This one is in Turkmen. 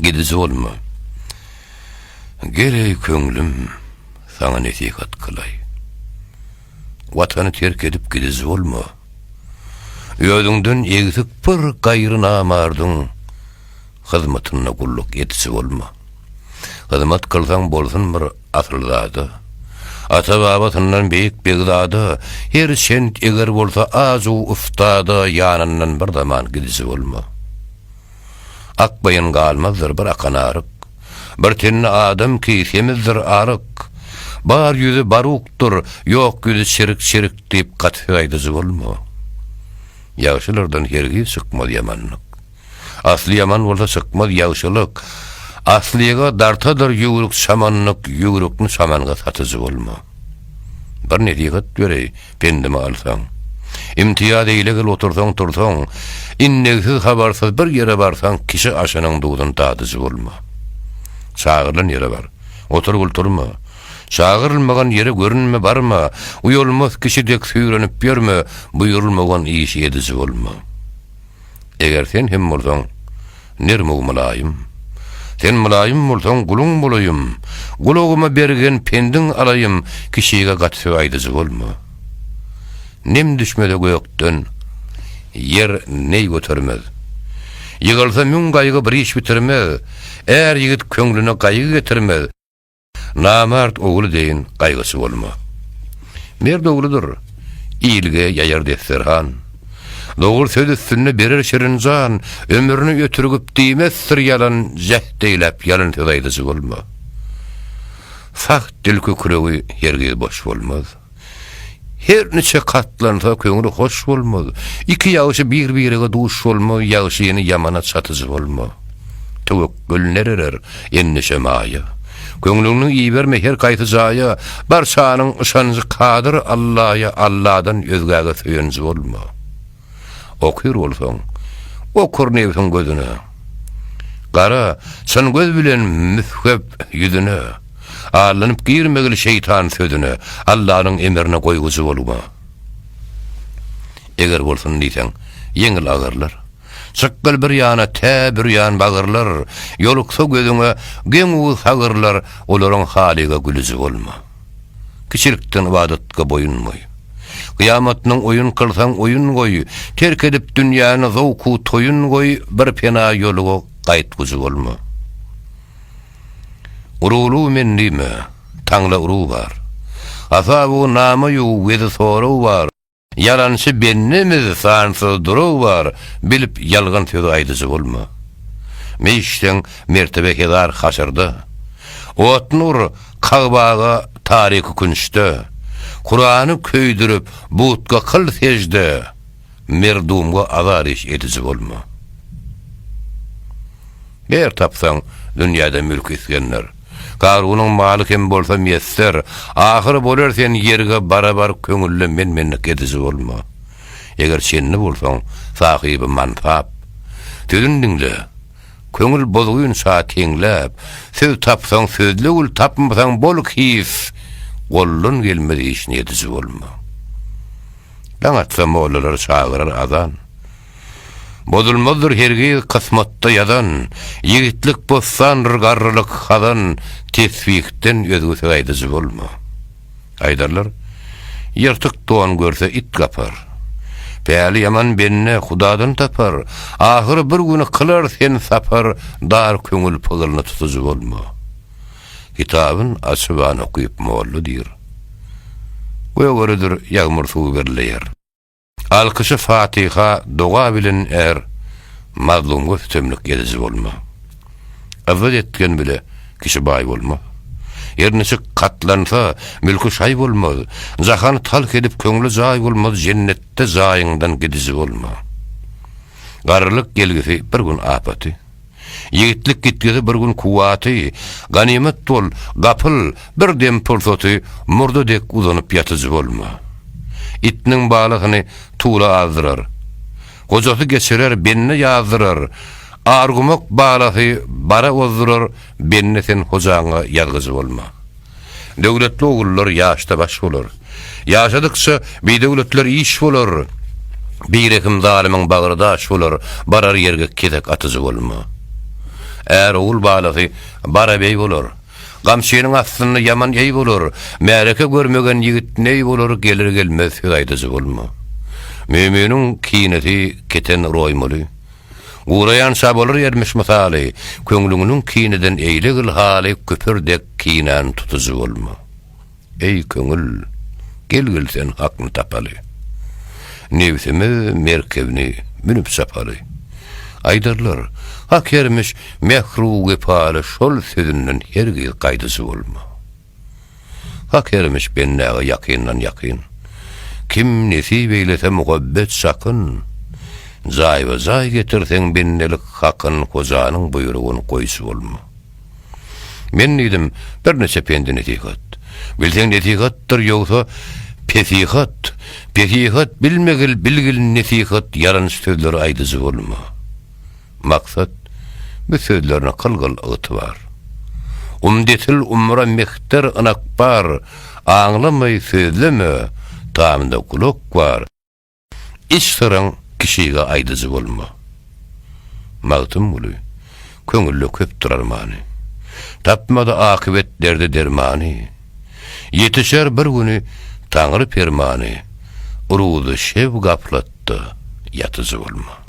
gidizi bolma. Gerey köňlüm sana nesihat kılay. Watany terk edip gidizi bolma. Ýödüňden egzik bir gaýry namardyň hyzmatyna gulluk etisi bolma. Hyzmat kılsaň bolsun bir asylzady. Ata-babatyndan beýik begzady, her şent eger bolsa azu ustada ýanyndan bir zaman gidizi bolma. Akbaýyn galmazdyr bir akanaryk. Bir tenne adam kiýsemizdir aryk. Bar ýüzi barukdur, ýok ýüzi şerik diýip gatýaýdyzy bolma. Ýagşylardan hergi çykmaz ýamanlyk. Asly ýaman bolsa çykmaz ýagşylyk. Aslyga dartadyr ýügrük şamanlyk, ýügrükni şamanga satyjy bolma. Bir nediýet berey, pendime alsaň. İmtiyaz eýlegil otursaň, innegsiz habarsyz bir ýere barsaň, kişi aşanyň duýdan tadyjy bolma. Çağırlan ýere bar. Oturup durma. Çağırılmagan ýere görünme barma. Uýulmaz kişidek süýrenip ýörme, buýrulmagan iş edici bolma. Eger sen hem bolsaň, nerme mulayym. Sen mulayym bolsaň guluň bolayym. Guluguma bergen pendiň alayım, kişiге gatýaýdyjy bolma. Nem düşmede gökden, yer ney götürmez. Yığılsa mün gaýgy bir iş bitirmez. Eğer yigit köňlüne gaýgy getirmez. Namart oğlu deyin gaýgysy bolma. Mer dogrudur. İlge ýaýar defterhan. Dogry söz üstüne berer şirinjan, ömrüni götürüp diýmezdir ýalan, jehdeýlep ýalyn töýdyjy bolma. Faq dilki kuregi ýerge boş bolmaz. Her neçe katlansa köňüli hoş bolmaz. İki ýagşy bir-birine duş bolmaz, ýagşyny ýamana çatyjy bolma. Tewekkül nereler ennişe maýa. Köňlüňi iýberme her gaýtyjaýa, barçanyň ışanyjy kadyr Allah'a, Allah'dan özgäge söýenji bolma. Okur bolsaň, okur nebsiň gözüne. Gara, çyn göz bilen müshep ýüzüne. Alanyp girmegil şeytan sözüne, Allah'ın emrine goýguzy bolma. Eger bolsun diýseň, ýeňil agyrlar. Çykkyl bir ýana tä bir ýan bagyrlar, ýoluksa gözüňe geň uwuz agyrlar, olaryň halyga gülüji bolma. Kiçilikden ibadatga boyunmoy. Kıyamatnyň oyun kılsaň oyun goý, terk edip dünýäni zowku toyun goý, bir pena ýoluga gaýtguzy bolma. Urulu mendime, taňla uru bar. Asabu namayu wezi soru var. Yalançy bennimiz sansız duru var. Bilip yalgan söz aýdyjy bolma. Meýişden mertebe hedar haşyrda. Otnur kagbaga taryky künşde. Kur'any köýdürüp butga kıl secde. Merdumga azar iş edici bolma. Ber tapsaň dünýäde mülk isgenler. Garunyň maly kim bolsa meýesser, ahyry bolar sen ýerge barabar köňülle menmenlik edici bolma. Eger şenli bolsaň, sahibi manfaat. Tüdündiňle, köňül bozguýun saat teňläp, söz tapsaň sözli ul, tapmasaň boluk his, gollun gelmedi işini edici bolma. Ben atsam oğlalar çağırar azan. Bozulmazdır hergi kısmatta yadan, yigitlik bozsan rıgarlılık hadan, tesbihten özgüsü aydıcı bolma. Aydarlar, yırtık doğan görse it kapar. Peyali yaman benne hudadan tapar, ahır bir günü kılar sen sapar, dar köngül pılını tutucu bolma. Kitabın açıvan okuyup moğullu dir. Goýgorydyr ýagmur suw berleýär. Alkışy Fatiha doga bilen mazlumga tömlük edici bolma. Azad etken bile kişi baý bolma. Ýernesi katlansa mülkü şaý bolmaz. Jahany talk edip köňli jaý bolmaz, jennetde jaýyňdan gidici bolma. Garlyk gelgisi bir gün apaty. Yigitlik gitgisi bir gün kuwaty, ganimet bol, gapyl bir dem pulsaty, murdadek uzanyp ýatyjy bolma. İtniň balygyny tuğla azdırar. Gojasy geçirer, benne ýazdyrar. Argumak balasy bara ozdurar, benne sen hojaňa ýalgyjy bolma. Döwletli ogullar ýaşda baş bolar. Ýaşadykça beýdewletler iş bolar. Bir ekim zalimiň bagyrda aş bolar, barar ýerge kedek atyjy bolma. Eğer oğul bağlasy bara bey bolar. Gamşynyň astyny yaman ey bolar. Märeke görmegen ýigit ney bolar gelir gelmez aýdyjy bolma. Müminiň kineti keten roýmaly. Gurayan sabolar yermiş misaly, köňlüňiniň kineden eýlegil haly köpürdek kinen tutuzy bolma. Ey köňül, gelgil sen hakny tapaly. Nefsimi merkebini minip sapaly. Aýdarlar, hak yermiş mehru gepaly şol sözünden hergil gaýdysy bolma. Hak yermiş bennäge ýakyndan ýakyn. Kim nesip eýlese muhabbet sakyn. Zay we zay getirsen bennelik hakyn kozanyň buýrugyny goýsy bolma. Men diýdim, bir neçe pendi netihat. Bilseň netihatdyr ýogsa pesihat. Pesihat bilmegil bilgil netihat yalan sözleri aýdyjy bolma. Maksat bu sözlerine kılgıl ıtıvar. Umdetil umra mehter anakbar, ağlamay sözleme, tamında kulak var. İç sıran kişiye aýdyjy bolma. Mağtım bulu, köngüllü köp durar mani. Tapmada akıbet derdi dermani. Yetişer bir günü Tanrı permani. Urudu şev gaplatdı, yatıjy bolma.